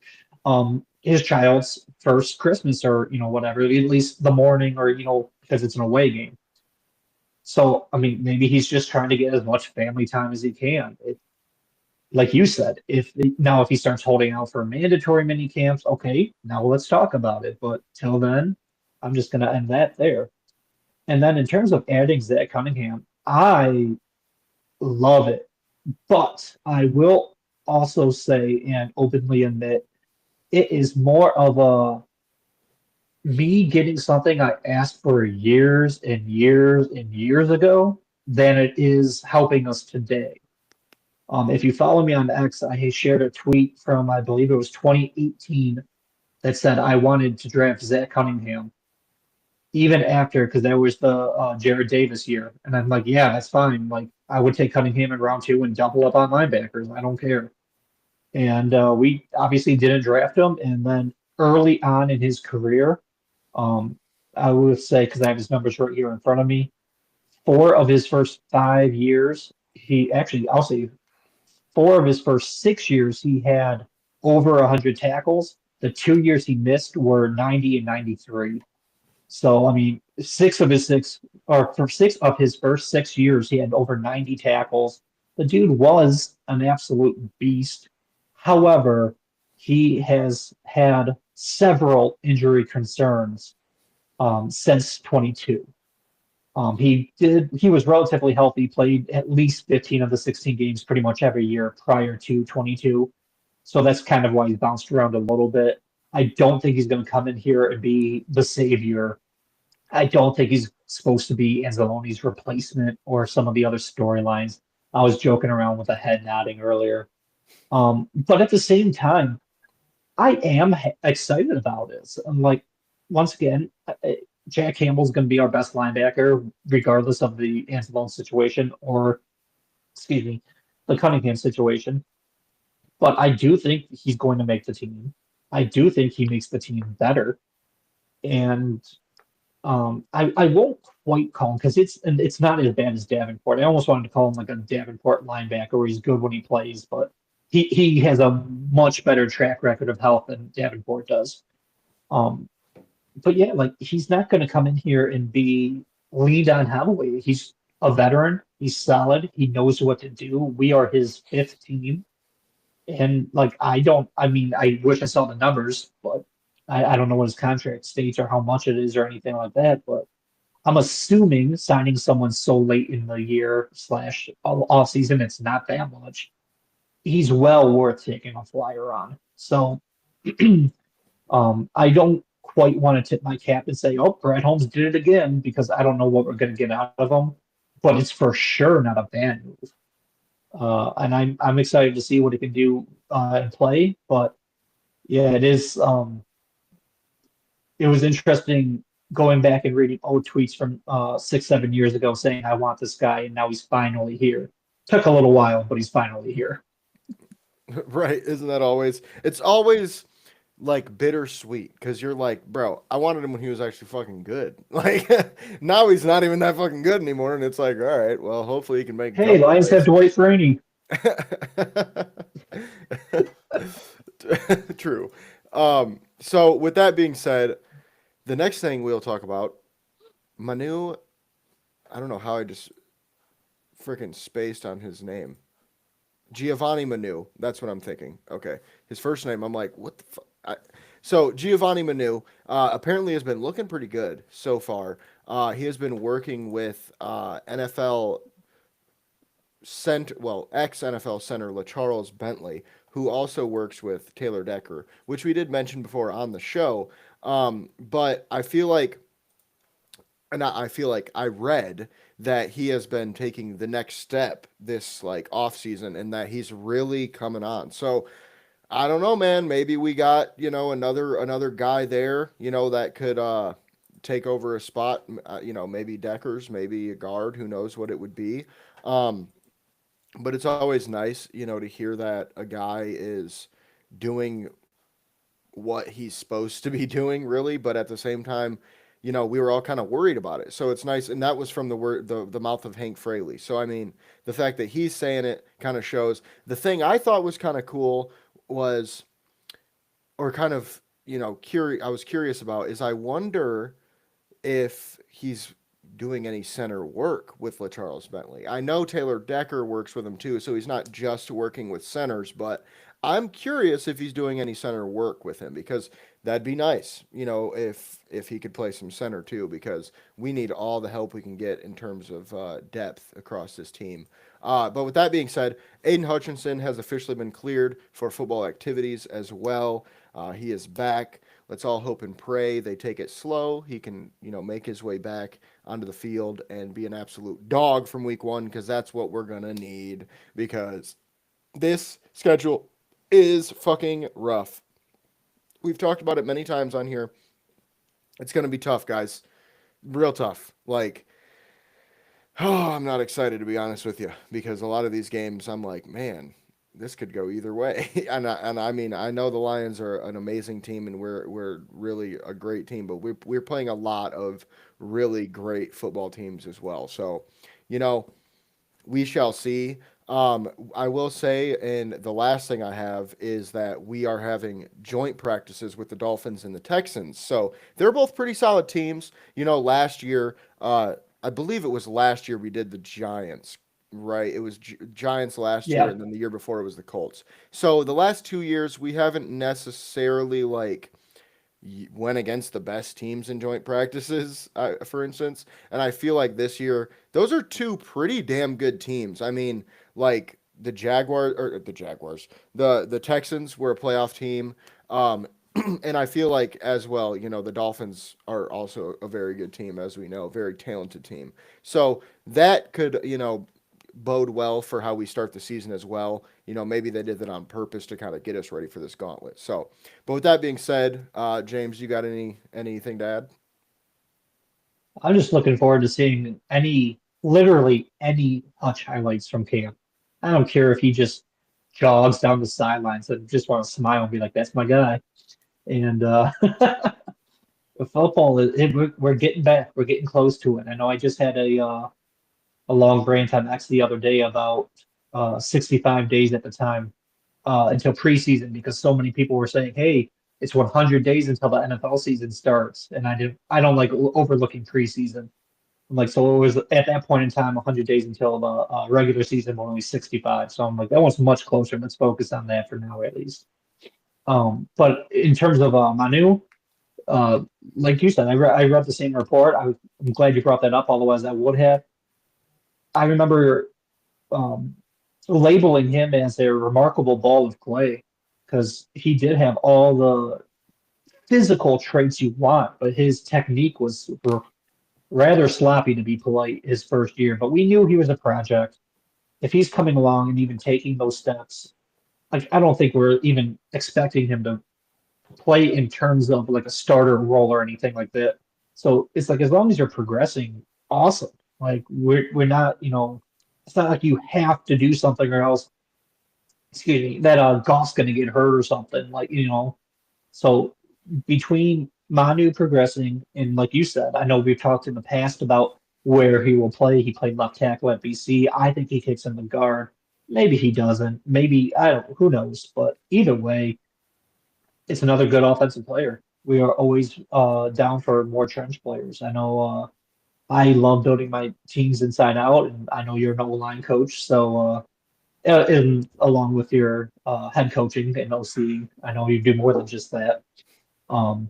Speaker 2: his child's first Christmas or whatever, at least the morning or because it's an away game. So I mean, maybe he's just trying to get as much family time as he can. Like you said, if he starts holding out for mandatory mini camps, okay, now let's talk about it. But till then, I'm just gonna end that there. And then in terms of adding Zach Cunningham, I love it. But I will also say and openly admit it is more of a me getting something I asked for years and years and years ago than it is helping us today. If you follow me on X, I shared a tweet from, I believe it was 2018, that said I wanted to draft Zach Cunningham even after, because that was the Jared Davis year. And I'm like, yeah, that's fine. Like, I would take Cunningham in round 2 and double up on linebackers. I don't care. and we obviously didn't draft him. And then early on in his career, um, I would say because I have his numbers right here in front of me, 4 of his first 5 years, he actually, I'll say 4 of his first 6 years, he had over 100 tackles. The 2 years he missed were 90 and 93. So, I mean, for 6 of his first 6 years, he had over 90 tackles. The dude was an absolute beast. However, he has had several injury concerns since 22. He was relatively healthy, played at least 15 of the 16 games pretty much every year prior to 22. So that's kind of why he's bounced around a little bit. I don't think he's going to come in here and be the savior. I don't think he's supposed to be Anzalone's replacement or some of the other storylines. I was joking around with the head nodding earlier. But at the same time, I am excited about it. I'm like, once again, Jack Campbell's going to be our best linebacker, regardless of the Anzalone situation or, excuse me, the Cunningham situation. But I do think he's going to make the team. I do think he makes the team better. And I won't quite call him because it's not as bad as Davenport. I almost wanted to call him like a Davenport linebacker where he's good when he plays, but he has a much better track record of health than Davenport does. Um, but yeah, like he's not going to come in here and be leaned on heavily. He's a veteran. He's solid. He knows what to do. We are his fifth team. And like I don't, I mean, I wish I saw the numbers, but I don't know what his contract states or how much it is or anything like that. But I'm assuming signing someone so late in the year slash off season, it's not that much. He's well worth taking a flyer on. So I don't quite want to tip my cap and say, oh, Brad Holmes did it again because I don't know what we're going to get out of him. But it's for sure not a bad move. And I'm excited to see what he can do and play. But yeah, it is. It was interesting going back and reading old tweets from 6, 7 years ago saying I want this guy, and now he's finally here. Took a little while, but he's finally here.
Speaker 1: Right? Isn't that always? It's always like bittersweet because you're like, bro, I wanted him when he was actually fucking good. Like now he's not even that fucking good anymore, and it's like, all right, well, hopefully he can make a
Speaker 2: Hey,
Speaker 1: couple
Speaker 2: Lions have
Speaker 1: plays.
Speaker 2: Dwight Freeney.
Speaker 1: True. So with that being said, the next thing we'll talk about, Manu. I don't know how I just freaking spaced on his name. Giovanni Manu. That's what I'm thinking. Okay. His first name, I'm like, what the fuck? So Giovanni Manu apparently has been looking pretty good so far. He has been working with NFL center, well, ex NFL center LaCharles Bentley, who also works with Taylor Decker, which we did mention before on the show. But I feel like I read that he has been taking the next step this like off season and that he's really coming on. So I don't know, man. Maybe we got another guy there, that could take over a spot. Maybe Deckers, maybe a guard. Who knows what it would be. Um, but it's always nice, to hear that a guy is doing what he's supposed to be doing, really. But at the same time, we were all kind of worried about it. So it's nice, and that was from the mouth of Hank Fraley. So I mean, the fact that he's saying it kind of shows. The thing I thought was kind of cool was, or kind of curious. I was curious about is I wonder if he's doing any center work with LaCharles Bentley. I know Taylor Decker works with him too, so he's not just working with centers, but I'm curious if he's doing any center work with him because that'd be nice, if he could play some center too, because we need all the help we can get in terms of depth across this team. But with that being said, Aiden Hutchinson has officially been cleared for football activities as well. He is back. Let's all hope and pray they take it slow. He can, make his way back onto the field and be an absolute dog from week one because that's what we're going to need because this schedule is fucking rough. We've talked about it many times on here. It's going to be tough, guys. Real tough. Like, oh, I'm not excited to be honest with you because a lot of these games, I'm like, man, this could go either way. And I mean, I know the Lions are an amazing team, and we're really a great team, but we're playing a lot of really great football teams as well. So, you know, we shall see. I will say, and the last thing I have is that we are having joint practices with the Dolphins and the Texans. So they're both pretty solid teams. You know, last year, I believe it was last year we did the Giants, right? It was Giants last year,
Speaker 2: Yeah.
Speaker 1: and then the year before it was the Colts. So the last 2 years, we haven't necessarily like went against the best teams in joint practices, for instance. And I feel like this year, those are two pretty damn good teams. I mean, like the Texans were a playoff team. Um, and I feel like as well, you know, the Dolphins are also a very good team, as we know, very talented team. So that could, you know, bode well for how we start the season as well. You know, maybe they did that on purpose to kind of get us ready for this gauntlet. So, but with that being said, James, you got anything to add?
Speaker 2: I'm just looking forward to seeing literally any Hutch highlights from camp. I don't care if he just jogs down the sidelines. I just want to smile and be like, "That's my guy." And the football, we're getting back. We're getting close to it. I know I just had a long rant on X the other day about 65 days at the time until preseason because so many people were saying, "Hey, it's 100 days until the NFL season starts," and I don't like overlooking preseason. I'm like, so it was at that point in time 100 days until the regular season when only 65. So I'm like, that one's much closer. Let's focus on that for now at least. But in terms of Manu, uh, like you said, I read the same report. I'm glad you brought that up. Otherwise, I would have. I remember um, labeling him as a remarkable ball of clay because he did have all the physical traits you want, but his technique was rather sloppy to be polite his first year. But we knew he was a project. If he's coming along and even taking those steps, like I don't think we're even expecting him to play in terms of like a starter role or anything like that. So it's like as long as you're progressing, awesome. Like we're not, it's not like you have to do something or else, excuse me, that Goff's gonna get hurt or something. So between Manu progressing and like you said, I know we've talked in the past about where he will play. He played left tackle at BC. I think he kicks in the guard. Maybe he doesn't. Maybe I don't. Who knows? But either way, it's another good offensive player. We are always down for more trench players. I know I love building my teams inside out, and I know you're an O-line coach, so and along with your head coaching and OC, I know you do more than just that. Um,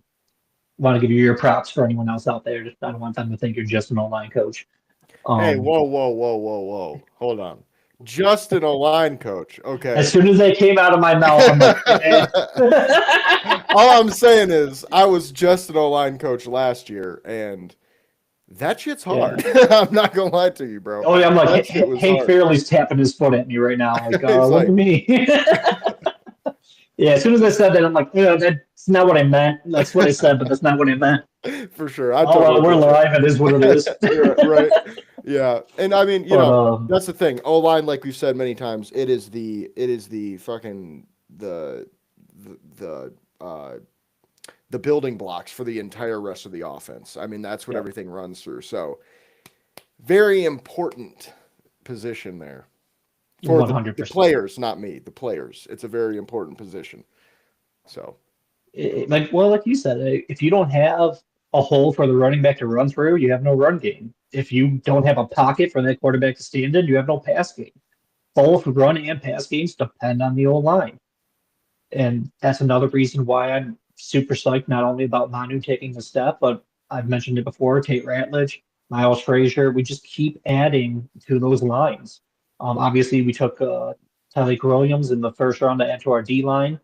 Speaker 2: Want to give you your props for anyone else out there. Just, I don't want them to think you're just an O-line coach.
Speaker 1: Hey,
Speaker 2: Um,
Speaker 1: whoa. Hold on. Justin, a line coach.
Speaker 2: as
Speaker 1: Okay.
Speaker 2: soon as they came out of my mouth, I'm like, eh.
Speaker 1: All I'm saying is I was just an O-line coach last year, and that shit's
Speaker 2: Yeah.
Speaker 1: hard. I'm not gonna lie to you, bro.
Speaker 2: Oh, yeah, I'm like,
Speaker 1: That shit was
Speaker 2: Hank
Speaker 1: hard.
Speaker 2: Fairley's tapping his foot at me right now. Like,
Speaker 1: He's
Speaker 2: look at
Speaker 1: like,
Speaker 2: me. Yeah, as soon as I said that, I'm like, yeah, that's not what I meant. That's what I said, but that's not what I meant.
Speaker 1: for sure. I
Speaker 2: Oh, well,
Speaker 1: totally
Speaker 2: we're
Speaker 1: get you.
Speaker 2: live. It is what it is.
Speaker 1: You're right. Yeah. And I mean,
Speaker 2: But
Speaker 1: that's the thing. O line, like we've said many times, it is the fucking the the building blocks for the entire rest of the offense. I mean, that's what
Speaker 2: yeah,
Speaker 1: everything runs through. So very important position there for the
Speaker 2: 100%.
Speaker 1: players, not me. The players. It's a very important position. So
Speaker 2: Like you said, if you don't have a hole for the running back to run through, you have no run game. If you don't have a pocket for that quarterback to stand in, you have no pass game. Both run and pass games depend on the old line. And that's another reason why I'm super psyched not only about Manu taking the step, but I've mentioned it before, Tate Ratledge, Miles Frazier. We just keep adding to those lines. Obviously, we took Tyleik Williams in the first round to add to our D line.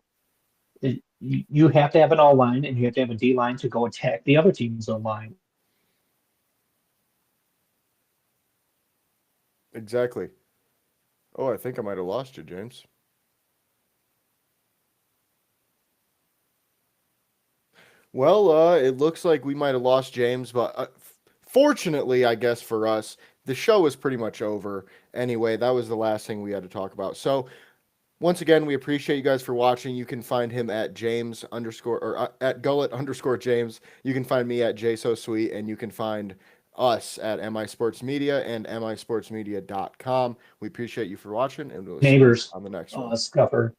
Speaker 2: You have to have an O line and you have to have a D line to go attack the other team's O line.
Speaker 1: exactly. Oh, I think I might have lost you, James. Well, it looks like we might have lost James, but fortunately, I guess for us, the show is pretty much over. Anyway, that was the last thing we had to talk about. So once again, we appreciate you guys for watching. You can find him at James underscore or at Gullet underscore James. You can find me at J So Sweet, and you can find us at MI Sports Media and misportsmedia.com. We appreciate you for watching, and we'll see you
Speaker 2: Neighbors,
Speaker 1: on the next one.
Speaker 2: Scupper.